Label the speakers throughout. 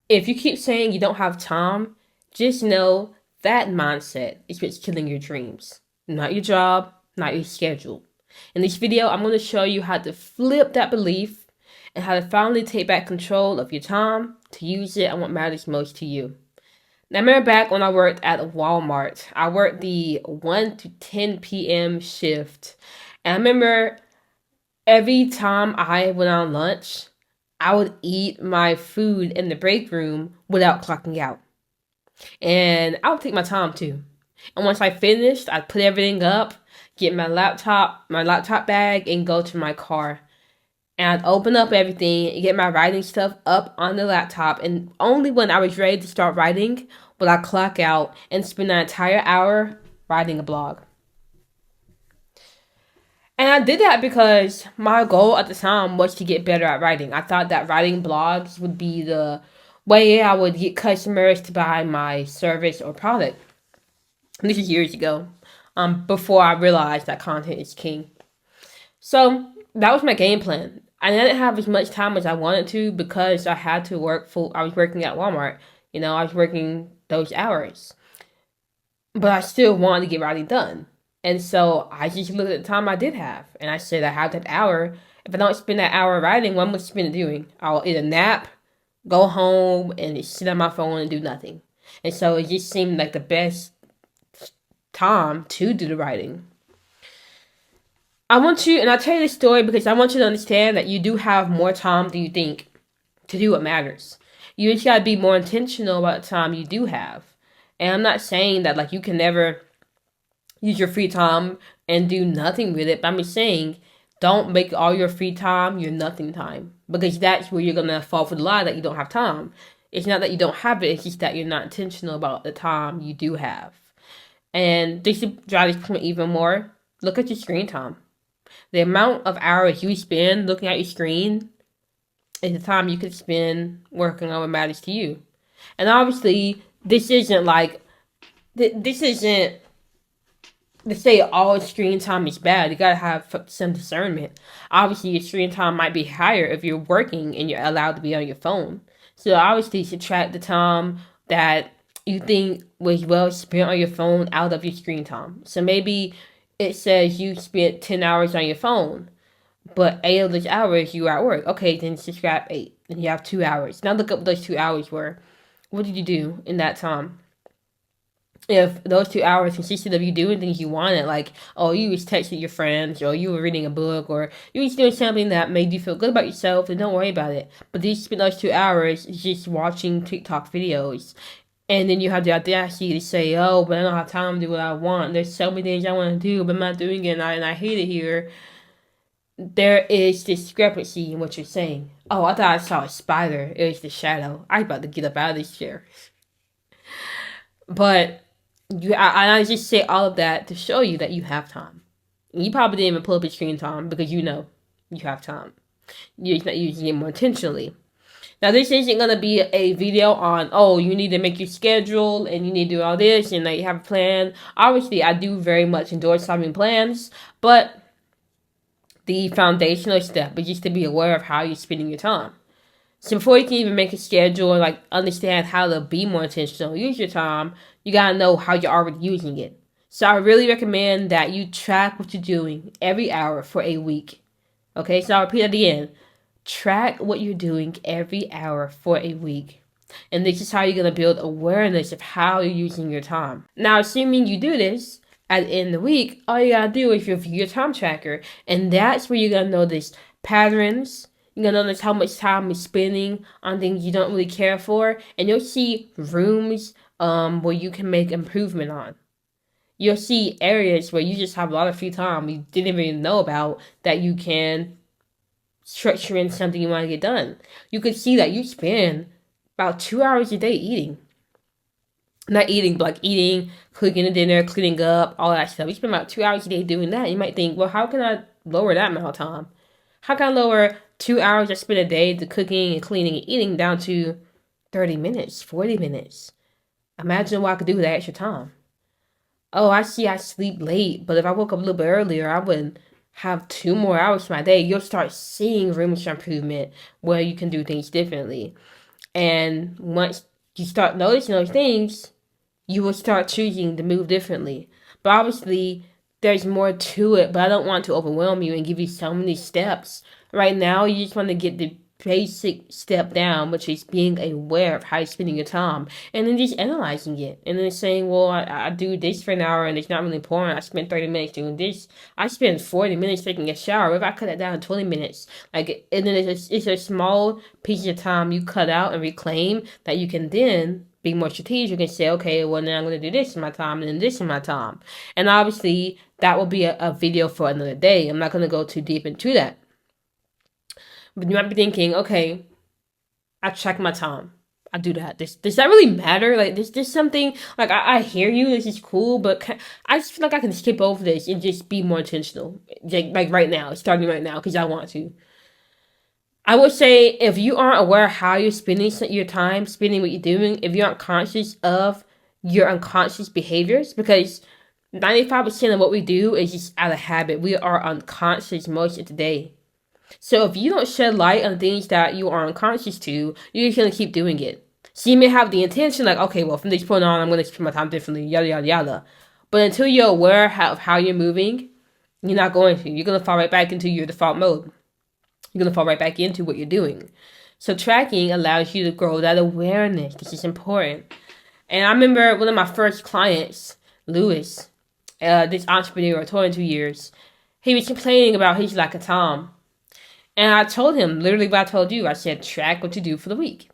Speaker 1: If you keep saying you don't have time, just know that mindset is what's killing your dreams. Not your job, not your schedule. In this video, I'm going to show you how to flip that belief and how to finally take back control of your time to use it on what matters most to you. Now, I remember back when I worked at Walmart, I worked the 1 to 10 p.m. shift. And I remember every time I went on lunch, I would eat my food in the break room without clocking out. And I would take my time too. And once I finished, I'd put everything up, get my laptop bag, and go to my car. And I'd open up everything and get my writing stuff up on the laptop. And only when I was ready to start writing would I clock out and spend an entire hour writing a blog. And I did that because my goal at the time was to get better at writing. I thought that writing blogs would be the way I would get customers to buy my service or product. And this is years ago, before I realized that content is king. So that was my game plan. I didn't have as much time as I wanted to because I had to I was working at Walmart. I was working those hours. But I still wanted to get writing done. And so I just looked at the time I did have. And I said, I have that hour. If I don't spend that hour writing, what am I going to spend it doing? I'll either nap, go home, and just sit on my phone and do nothing. And so it just seemed like the best time to do the writing. I'll tell you this story because I want you to understand that you do have more time than you think to do what matters. You just gotta be more intentional about the time you do have. And I'm not saying that you can never use your free time and do nothing with it, but I'm just saying don't make all your free time your nothing time. Because that's where you're gonna fall for the lie that you don't have time. It's not that you don't have it, it's just that you're not intentional about the time you do have. And just to drive this point even more, look at your screen time. The amount of hours you spend looking at your screen is the time you could spend working on what matters to you. And obviously, this isn't to say all screen time is bad. You gotta have some discernment. Obviously, your screen time might be higher if you're working and you're allowed to be on your phone. So obviously, subtract the time that you think was well spent on your phone out of your screen time. So maybe it says you spent 10 hours on your phone, but 8 of those hours you were at work. Okay, then subtract 8, and you have 2 hours. Now look up what those 2 hours were. What did you do in that time? If those 2 hours consisted of you doing things you wanted, you was texting your friends, or you were reading a book, or you was doing something that made you feel good about yourself, then don't worry about it. But you spend those 2 hours just watching TikTok videos. And then you have the audacity to say, oh, but I don't have time to do what I want. There's so many things I want to do, but I'm not doing it, and I hate it here. There is discrepancy in what you're saying. Oh, I thought I saw a spider. It was the shadow. I was about to get up out of this chair. But I just say all of that to show you that you have time. You probably didn't even pull up your screen time because you know you have time. You're just not using it more intentionally. Now, this isn't going to be a video on, you need to make your schedule and you need to do all this and you have a plan. Obviously, I do very much endorse having plans, but the foundational step is just to be aware of how you're spending your time. So before you can even make a schedule or understand how to be more intentional, use your time, you got to know how you're already using it. So I really recommend that you track what you're doing every hour for a week. Okay, so I'll repeat that again. Track what you're doing every hour for a week. And this is how you're going to build awareness of how you're using your time. Now, assuming you do this, at the end of the week, all you got to do is review your time tracker. And that's where you're going to notice patterns. You're going to notice how much time you're spending on things you don't really care for. And you'll see rooms where you can make improvement on. You'll see areas where you just have a lot of free time you didn't even know about that you can structure in something you want to get done. You could see that you spend about 2 hours a day eating. Not eating, but eating, cooking the dinner, cleaning up, all that stuff. You spend about 2 hours a day doing that. You might think, well, how can I lower that amount of time? How can I lower 2 hours I spend a day to cooking and cleaning and eating down to 30 minutes, 40 minutes? Imagine what I could do with that extra time. Oh, I see I sleep late, but if I woke up a little bit earlier, I would have 2 more hours for my day. You'll start seeing rooms for improvement where you can do things differently. And once you start noticing those things, you will start choosing to move differently. But obviously, there's more to it, but I don't want to overwhelm you and give you so many steps. Right now, you just want to get the basic step down, which is being aware of how you're spending your time, and then just analyzing it, and then saying, well, I do this for an hour, and it's not really important. I spend 30 minutes doing this. I spend 40 minutes taking a shower. If I cut it down to 20 minutes, like, and then it's a small piece of time you cut out and reclaim that you can then be more strategic and say, okay, well, now I'm going to do this in my time and then this in my time. And obviously, that will be a video for another day. I'm not going to go too deep into that. But you might be thinking, okay, I check my time. I do that. Does that really matter? Like, there's something, like, I hear you, this is cool, but I just feel like I can skip over this and just be more intentional. Like right now, starting right now, because I want to. I would say if you aren't aware of how you're spending your time, spending what you're doing, if you aren't conscious of your unconscious behaviors, because 95% of what we do is just out of habit. We are unconscious most of the day. So if you don't shed light on things that you are unconscious to, you're just going to keep doing it. So you may have the intention, like, okay, well, from this point on, I'm going to spend my time differently, yada, yada, yada. But until you're aware of how you're moving, you're not going to. You're going to fall right back into your default mode. You're going to fall right back into what you're doing. So tracking allows you to grow that awareness. This is important. And I remember one of my first clients, Lewis, this entrepreneur, 22 years, he was complaining about his lack of time. And I told him, literally what I told you, I said, track what you do for the week.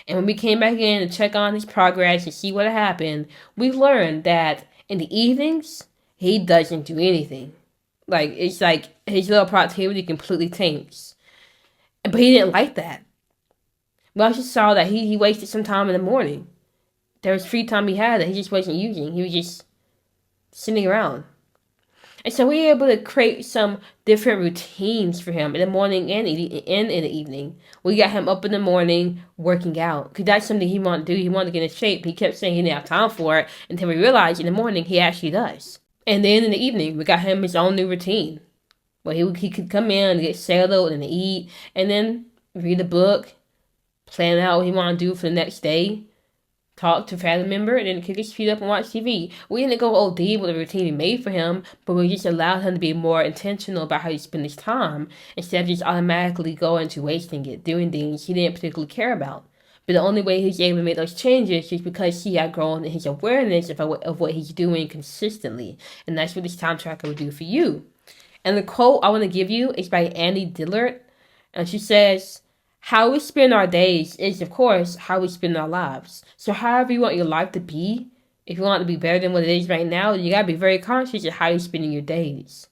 Speaker 1: And when we came back in to check on his progress and see what happened, we learned that in the evenings, he doesn't do anything. Like, it's like his little productivity completely tanks. But he didn't like that. We also saw that he wasted some time in the morning. There was free time he had that he just wasn't using. He was just sitting around. And so we were able to create some different routines for him in the morning and in the evening. We got him up in the morning working out, because that's something he wanted to do. He wanted to get in shape. He kept saying he didn't have time for it until we realized in the morning he actually does. And then in the evening, we got him his own new routine where he could come in and get settled and eat, and then read a book, plan out what he wanted to do for the next day, talk to a family member, and then kick his feet up and watch TV. We didn't go OD with the routine we made for him, but we just allowed him to be more intentional about how he spent his time instead of just automatically going to wasting it, doing things he didn't particularly care about. But the only way he's able to make those changes is because he had grown in his awareness of what he's doing consistently. And that's what this time tracker will do for you. And the quote I want to give you is by Annie Dillard. And she says, how we spend our days is, of course, how we spend our lives. So however you want your life to be, if you want it to be better than what it is right now, you got to be very conscious of how you're spending your days.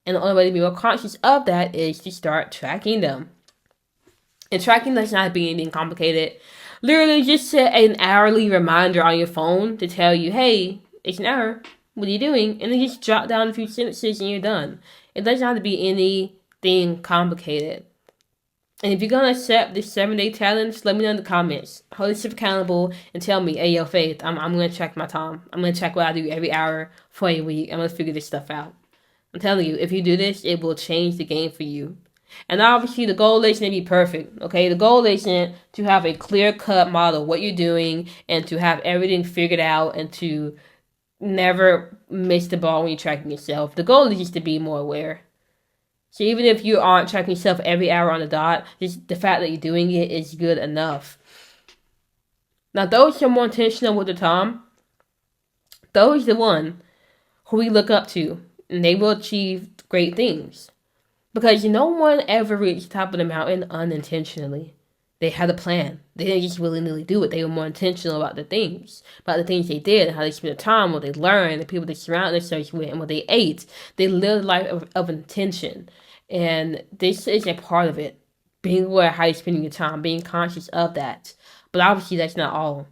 Speaker 1: And the only way to be more conscious of that is to start tracking them. And tracking does not be anything complicated. Literally just set an hourly reminder on your phone to tell you, hey, it's an hour. What are you doing? And then just jot down a few sentences and you're done. It doesn't have to be anything complicated. And if you're going to accept this 7-day challenge, let me know in the comments. Hold yourself accountable and tell me, hey, yo, Faith, I'm going to track my time. I'm going to track what I do every hour for a week. I'm going to figure this stuff out. I'm telling you, if you do this, it will change the game for you. And obviously, the goal isn't to be perfect, okay? The goal isn't to have a clear-cut model of what you're doing and to have everything figured out and to never miss the ball when you're tracking yourself. The goal is just to be more aware. So even if you aren't tracking yourself every hour on the dot, just the fact that you're doing it is good enough. Now, those who are more intentional with the time, those are the one who we look up to, and they will achieve great things. Because no one ever reached the top of the mountain unintentionally. They had a plan. They didn't just willy-nilly do it. They were more intentional about the things they did, and how they spent their time, what they learned, the people they surrounded themselves with, and what they ate. They lived a life of intention. And this is a part of it. Being aware of how you're spending your time, being conscious of that. But obviously, that's not all.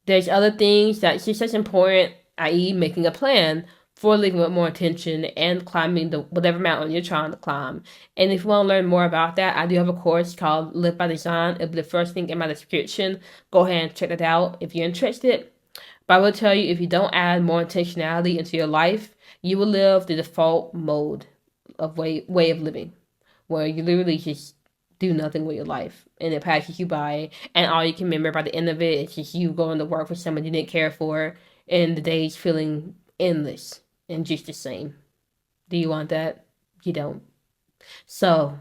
Speaker 1: There's other things that's just as important, i.e. making a plan for living with more intention and climbing whatever mountain you're trying to climb. And if you want to learn more about that, I do have a course called Live by Design. It'll be the first thing in my description. Go ahead and check that out if you're interested. But I will tell you, if you don't add more intentionality into your life, you will live the default mode of way of living, where you literally just do nothing with your life, and it passes you by, and all you can remember by the end of it is just you going to work for someone you didn't care for, and the days feeling endless and just the same. Do you want that? You don't. So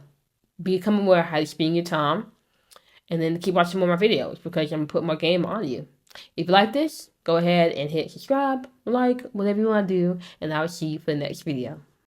Speaker 1: become aware of how you spend your time, and then keep watching more of my videos because I'm gonna put more game on you. If you like this, go ahead and hit subscribe, like, whatever you want to do, and I'll see you for the next video.